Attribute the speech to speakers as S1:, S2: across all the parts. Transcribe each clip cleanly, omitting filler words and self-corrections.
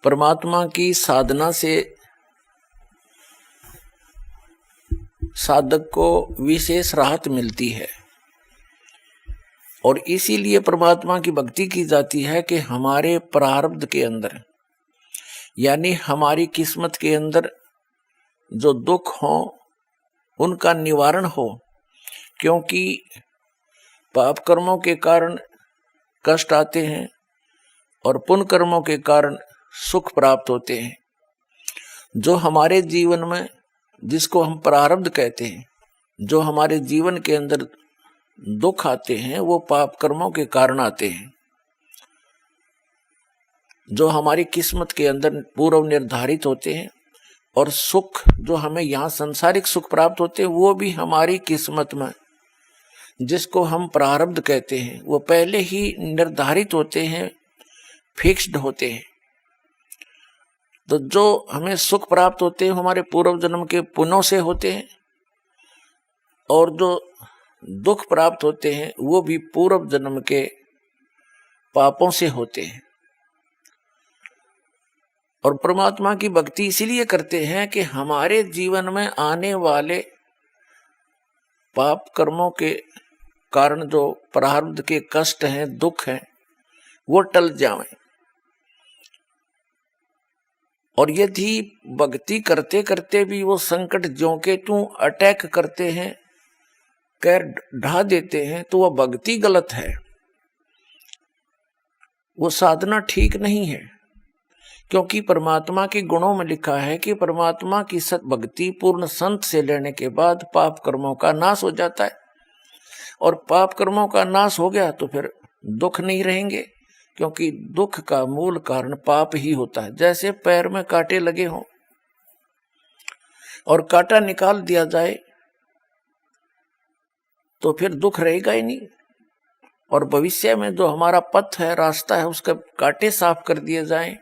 S1: परमात्मा की साधना से साधक को विशेष राहत मिलती है और इसीलिए परमात्मा की भक्ति की जाती है कि हमारे प्रारब्ध के अंदर यानी हमारी किस्मत के अंदर जो दुख हो उनका निवारण हो, क्योंकि पाप कर्मों के कारण कष्ट आते हैं और पुण्य कर्मों के कारण सुख प्राप्त होते हैं। जो हमारे जीवन में, जिसको हम प्रारब्ध कहते हैं, जो हमारे जीवन के अंदर दुख आते हैं वो पाप कर्मों के कारण आते हैं। जो हमारी किस्मत के अंदर पूर्व निर्धारित होते हैं और सुख जो हमें यहाँ सांसारिक सुख प्राप्त होते हैं वो भी हमारी किस्मत में, जिसको हम प्रारब्ध कहते हैं, वो पहले ही निर्धारित होते हैं, फिक्स्ड होते हैं। तो जो हमें सुख प्राप्त होते हैं हमारे पूर्व जन्म के पुण्यों से होते हैं और जो दुख प्राप्त होते हैं वो भी पूर्व जन्म के पापों से होते हैं। और परमात्मा की भक्ति इसीलिए करते हैं कि हमारे जीवन में आने वाले पाप कर्मों के कारण जो प्रारब्ध के कष्ट हैं, दुख हैं, वो टल जाएं। और यदि भक्ति करते करते भी वो संकट ज्यों के त्यों अटैक करते हैं, कैर ढा देते हैं, तो वह भक्ति गलत है, वो साधना ठीक नहीं है। क्योंकि परमात्मा के गुणों में लिखा है कि परमात्मा की सत भक्ति पूर्ण संत से लेने के बाद पाप कर्मों का नाश हो जाता है। और पाप कर्मों का नाश हो गया तो फिर दुख नहीं रहेंगे, क्योंकि दुख का मूल कारण पाप ही होता है। जैसे पैर में कांटे लगे हों और कांटा निकाल दिया जाए तो फिर दुख रहेगा ही नहीं। और भविष्य में जो हमारा पथ है, रास्ता है, उसके कांटे साफ कर दिए जाएं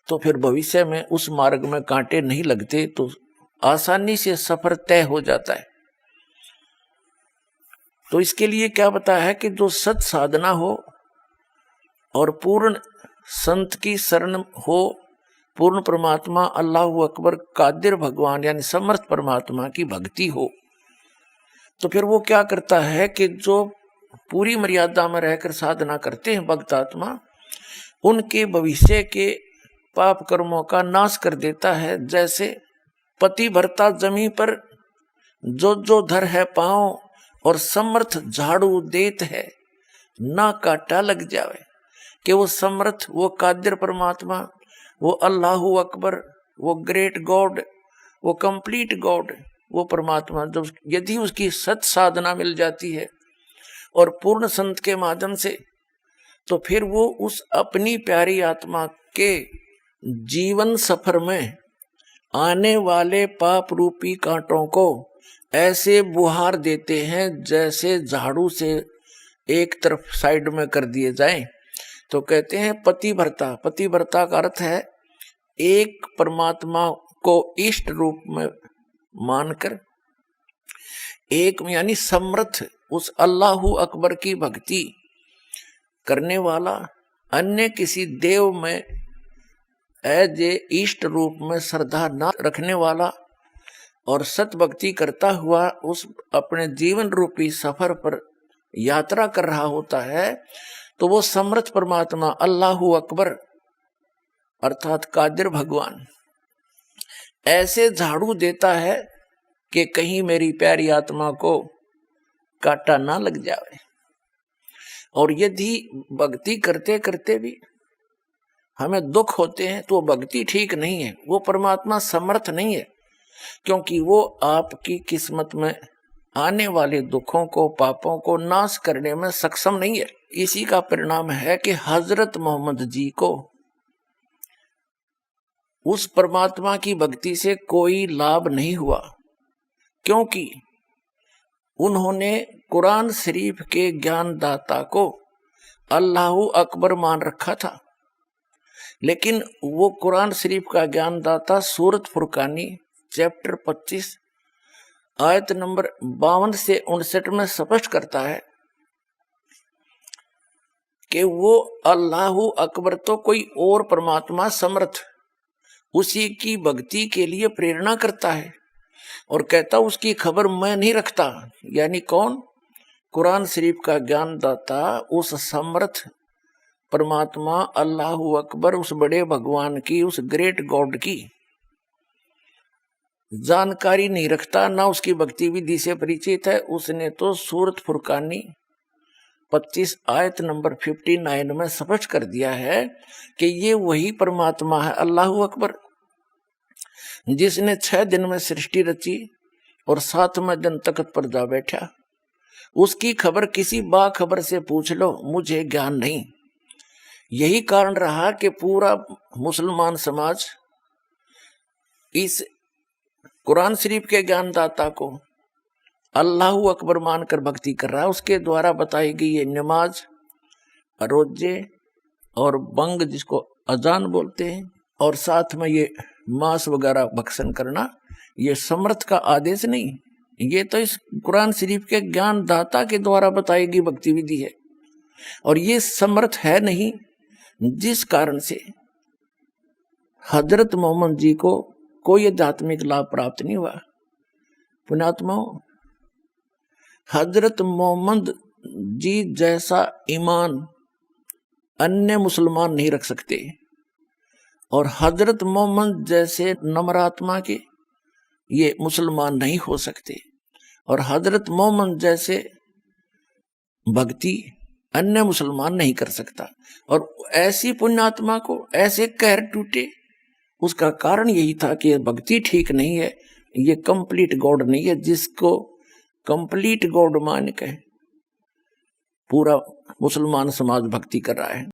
S1: तो फिर भविष्य में उस मार्ग में कांटे नहीं लगते, तो आसानी से सफर तय हो जाता है। तो इसके लिए क्या बताया है कि जो सत साधना हो और पूर्ण संत की शरण हो, पूर्ण परमात्मा अल्लाह अकबर कादिर भगवान यानी समर्थ परमात्मा की भक्ति हो, तो फिर वो क्या करता है कि जो पूरी मर्यादा में रहकर साधना करते हैं भक्त आत्मा, उनके भविष्य के पाप कर्मों का नाश कर देता है। जैसे पति भरता जमी पर जो जो धर है पाँव और समर्थ झाड़ू देत है, ना काटा लग जावे। कि वो समर्थ, वो कादिर परमात्मा, वो अल्लाह अकबर, वो ग्रेट गॉड, वो कंप्लीट गॉड, वो परमात्मा जब यदि उसकी सत साधना मिल जाती है और पूर्ण संत के माध्यम से, तो फिर वो उस अपनी प्यारी आत्मा के जीवन सफर में आने वाले पाप रूपी कांटों को ऐसे बुहार देते हैं जैसे झाड़ू से एक तरफ साइड में कर दिए जाएं। तो कहते हैं पति भरता। पति भरता का अर्थ है एक परमात्मा को इष्ट रूप में मानकर, एक यानी समर्थ उस अल्लाह अकबर की भक्ति करने वाला, अन्य किसी देव में एज ए इष्ट रूप में श्रद्धा न रखने वाला और सत भक्ति करता हुआ उस अपने जीवन रूपी सफर पर यात्रा कर रहा होता है, तो वो समर्थ परमात्मा अल्लाह अकबर अर्थात कादिर भगवान ऐसे झाड़ू देता है कि कहीं मेरी प्यारी आत्मा को कांटा ना लग जाए। और यदि भक्ति करते करते भी हमें दुख होते हैं तो भक्ति ठीक नहीं है, वो परमात्मा समर्थ नहीं है, क्योंकि वो आपकी किस्मत में आने वाले दुखों को, पापों को नाश करने में सक्षम नहीं है। इसी का परिणाम है कि हजरत मोहम्मद जी को उस परमात्मा की भक्ति से कोई लाभ नहीं हुआ, क्योंकि उन्होंने कुरान शरीफ के ज्ञानदाता को अल्लाह अकबर मान रखा था। लेकिन वो कुरान शरीफ का ज्ञानदाता सूरत फुरकानी चैप्टर 25 आयत नंबर 52 से 59 में स्पष्ट करता है कि वो अल्लाहु अकबर तो कोई और परमात्मा समर्थ उसी की भक्ति के लिए प्रेरणा करता है और कहता उसकी खबर मैं नहीं रखता। यानी कौन? कुरान शरीफ का ज्ञानदाता उस समर्थ परमात्मा अल्लाहु अकबर, उस बड़े भगवान की, उस ग्रेट गॉड की जानकारी नहीं रखता, ना उसकी भक्ति विधि से परिचित है। उसने तो सूरत फुरकानी 25 आयत नंबर 59 में स्पष्ट कर दिया है कि ये वही परमात्मा है अल्लाहु अकबर, जिसने 6 दिन में सृष्टि रची और 7वें दिन तख्त पर जा बैठा। उसकी खबर किसी बाखबर से पूछ लो, मुझे ज्ञान नहीं। यही कारण रहा कि पूरा मुसलमान समाज इस कुरान शरीफ के ज्ञानदाता को अल्लाहु अकबर मानकर भक्ति कर रहा है। उसके द्वारा बताई गई ये नमाज, रोजे और बंग जिसको अजान बोलते हैं, और साथ में ये मांस वगैरह भक्षण करना, ये समर्थ का आदेश नहीं, ये तो इस कुरान शरीफ के ज्ञानदाता के द्वारा बताई गई भक्ति विधि है। और ये समर्थ है नहीं, जिस कारण से हजरत मोहम्मद जी को कोई आध्यात्मिक लाभ प्राप्त नहीं हुआ। पुण्यात्माओं, हजरत मोहम्मद जी जैसा ईमान अन्य मुसलमान नहीं रख सकते, और हजरत मोहम्मद जैसे नम्रात्मा के ये मुसलमान नहीं हो सकते, और हजरत मोहम्मद जैसे भक्ति अन्य मुसलमान नहीं कर सकता। और ऐसी पुण्यात्मा को ऐसे कहर टूटे, उसका कारण यही था कि भक्ति ठीक नहीं है, ये कंप्लीट गॉड नहीं है। जिसको कंप्लीट गॉड मान के पूरा मुसलमान समाज भक्ति कर रहा है।